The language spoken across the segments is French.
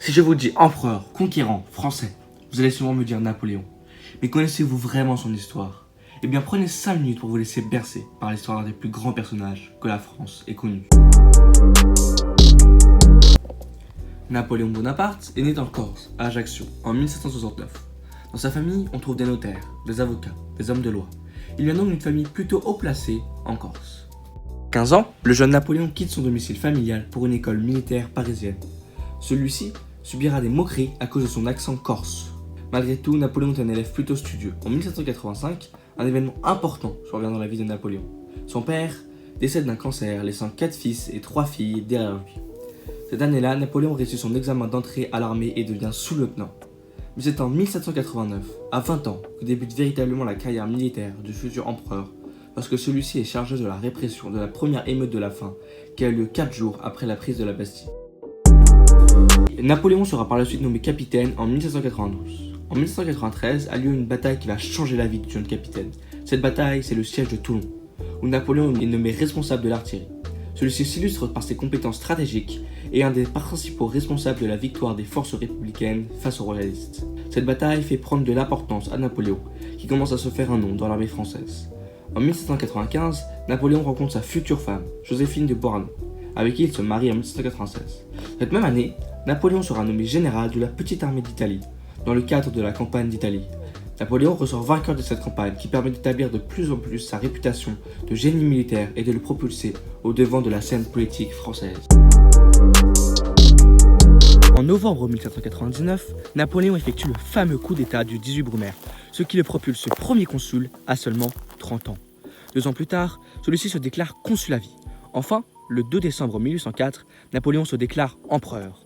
Si je vous dis empereur, conquérant, français, vous allez sûrement me dire Napoléon. Mais connaissez-vous vraiment son histoire? Eh bien prenez 5 minutes pour vous laisser bercer par l'histoire d'un des plus grands personnages que la France ait connu. Napoléon Bonaparte est né en Corse, à Ajaccio, en 1769. Dans sa famille, on trouve des notaires, des avocats, des hommes de loi. Il vient donc d'une famille plutôt haut placée en Corse. 15 ans, le jeune Napoléon quitte son domicile familial pour une école militaire parisienne. Celui-ci subira des moqueries à cause de son accent corse. Malgré tout, Napoléon est un élève plutôt studieux. En 1785, un événement important survient dans la vie de Napoléon. Son père décède d'un cancer, laissant 4 fils et 3 filles derrière lui. Cette année-là, Napoléon réussit son examen d'entrée à l'armée et devient sous-lieutenant. Mais c'est en 1789, à 20 ans, que débute véritablement la carrière militaire du futur empereur, lorsque celui-ci est chargé de la répression de la première émeute de la faim, qui a eu lieu 4 jours après la prise de la Bastille. Napoléon sera par la suite nommé capitaine en 1792. En 1793 a lieu une bataille qui va changer la vie du jeune capitaine. Cette bataille, c'est le siège de Toulon, où Napoléon est nommé responsable de l'artillerie. Celui-ci s'illustre par ses compétences stratégiques et est un des principaux responsables de la victoire des forces républicaines face aux royalistes. Cette bataille fait prendre de l'importance à Napoléon, qui commence à se faire un nom dans l'armée française. En 1795, Napoléon rencontre sa future femme, Joséphine de Beauharnais, avec qui il se marie en 1796. Cette même année, Napoléon sera nommé général de la petite armée d'Italie, dans le cadre de la campagne d'Italie. Napoléon ressort vainqueur de cette campagne qui permet d'établir de plus en plus sa réputation de génie militaire et de le propulser au devant de la scène politique française. En novembre 1799, Napoléon effectue le fameux coup d'état du 18 Brumaire, ce qui le propulse premier consul à seulement 30 ans. 2 ans plus tard, celui-ci se déclare consul à vie. Enfin, le 2 décembre 1804, Napoléon se déclare empereur.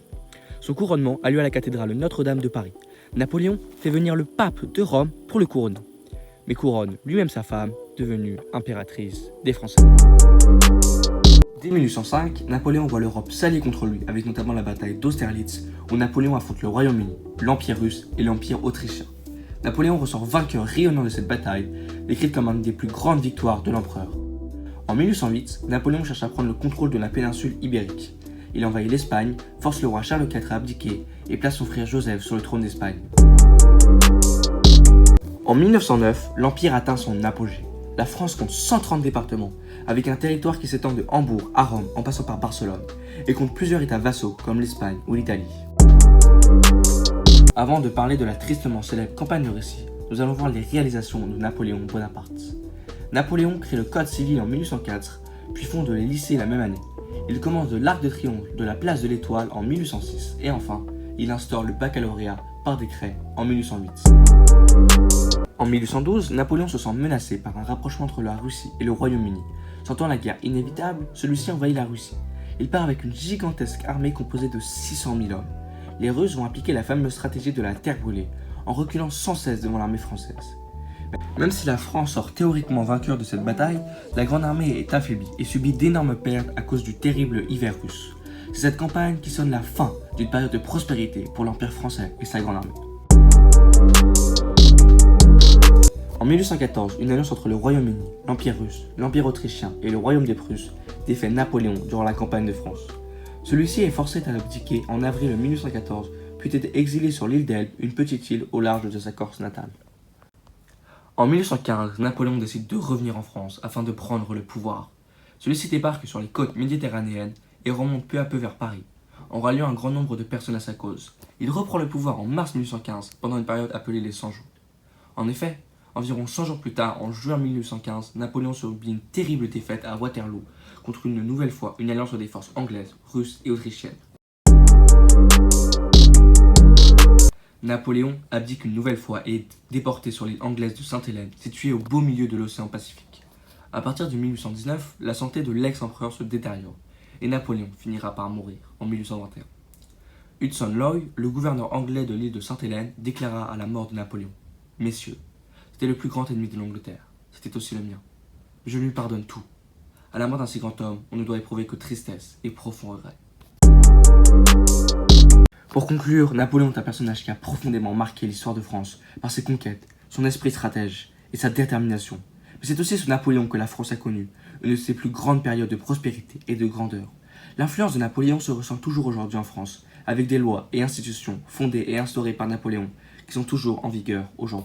Son couronnement a lieu à la cathédrale Notre-Dame de Paris. Napoléon fait venir le pape de Rome pour le couronner, mais couronne lui-même sa femme, devenue impératrice des Français. Dès 1805, Napoléon voit l'Europe s'allier contre lui, avec notamment la bataille d'Austerlitz, où Napoléon affronte le Royaume-Uni, l'Empire russe et l'Empire autrichien. Napoléon ressort vainqueur rayonnant de cette bataille, décrite comme une des plus grandes victoires de l'empereur. En 1808, Napoléon cherche à prendre le contrôle de la péninsule ibérique. Il envahit l'Espagne, force le roi Charles IV à abdiquer et place son frère Joseph sur le trône d'Espagne. En 1909, l'Empire atteint son apogée. La France compte 130 départements, avec un territoire qui s'étend de Hambourg à Rome en passant par Barcelone, et compte plusieurs États vassaux comme l'Espagne ou l'Italie. Avant de parler de la tristement célèbre campagne de Russie, nous allons voir les réalisations de Napoléon Bonaparte. Napoléon crée le Code civil en 1804, puis fonde les lycées la même année. Il commence de l'Arc de Triomphe de la place de l'Étoile en 1806 et enfin, il instaure le baccalauréat par décret en 1808. En 1812, Napoléon se sent menacé par un rapprochement entre la Russie et le Royaume-Uni. Sentant la guerre inévitable, celui-ci envahit la Russie. Il part avec une gigantesque armée composée de 600 000 hommes. Les Russes vont appliquer la fameuse stratégie de la terre brûlée, en reculant sans cesse devant l'armée française. Même si la France sort théoriquement vainqueur de cette bataille, la grande armée est affaiblie et subit d'énormes pertes à cause du terrible hiver russe. C'est cette campagne qui sonne la fin d'une période de prospérité pour l'Empire français et sa grande armée. En 1814, une alliance entre le Royaume-Uni, l'Empire russe, l'Empire autrichien et le Royaume des Prusses défait Napoléon durant la campagne de France. Celui-ci est forcé d'abdiquer en avril 1814, puis est exilé sur l'île d'Elbe, une petite île au large de sa Corse natale. En 1815, Napoléon décide de revenir en France afin de prendre le pouvoir. Celui-ci débarque sur les côtes méditerranéennes et remonte peu à peu vers Paris, en ralliant un grand nombre de personnes à sa cause. Il reprend le pouvoir en mars 1815, pendant une période appelée les 100 jours. En effet, environ 100 jours plus tard, en juin 1815, Napoléon subit une terrible défaite à Waterloo, contre une nouvelle fois une alliance des forces anglaises, russes et autrichiennes. Napoléon abdique une nouvelle fois et est déporté sur l'île anglaise de Sainte-Hélène, située au beau milieu de l'océan Pacifique. À partir de 1819, la santé de l'ex-empereur se détériore et Napoléon finira par mourir en 1821. Hudson Lowe, le gouverneur anglais de l'île de Sainte-Hélène, déclara à la mort de Napoléon: « Messieurs, c'était le plus grand ennemi de l'Angleterre, c'était aussi le mien. Je lui pardonne tout. À la mort d'un si grand homme, on ne doit éprouver que tristesse et profond regret. » Pour conclure, Napoléon est un personnage qui a profondément marqué l'histoire de France par ses conquêtes, son esprit stratège et sa détermination. Mais c'est aussi ce Napoléon que la France a connu, une de ses plus grandes périodes de prospérité et de grandeur. L'influence de Napoléon se ressent toujours aujourd'hui en France, avec des lois et institutions fondées et instaurées par Napoléon qui sont toujours en vigueur aujourd'hui.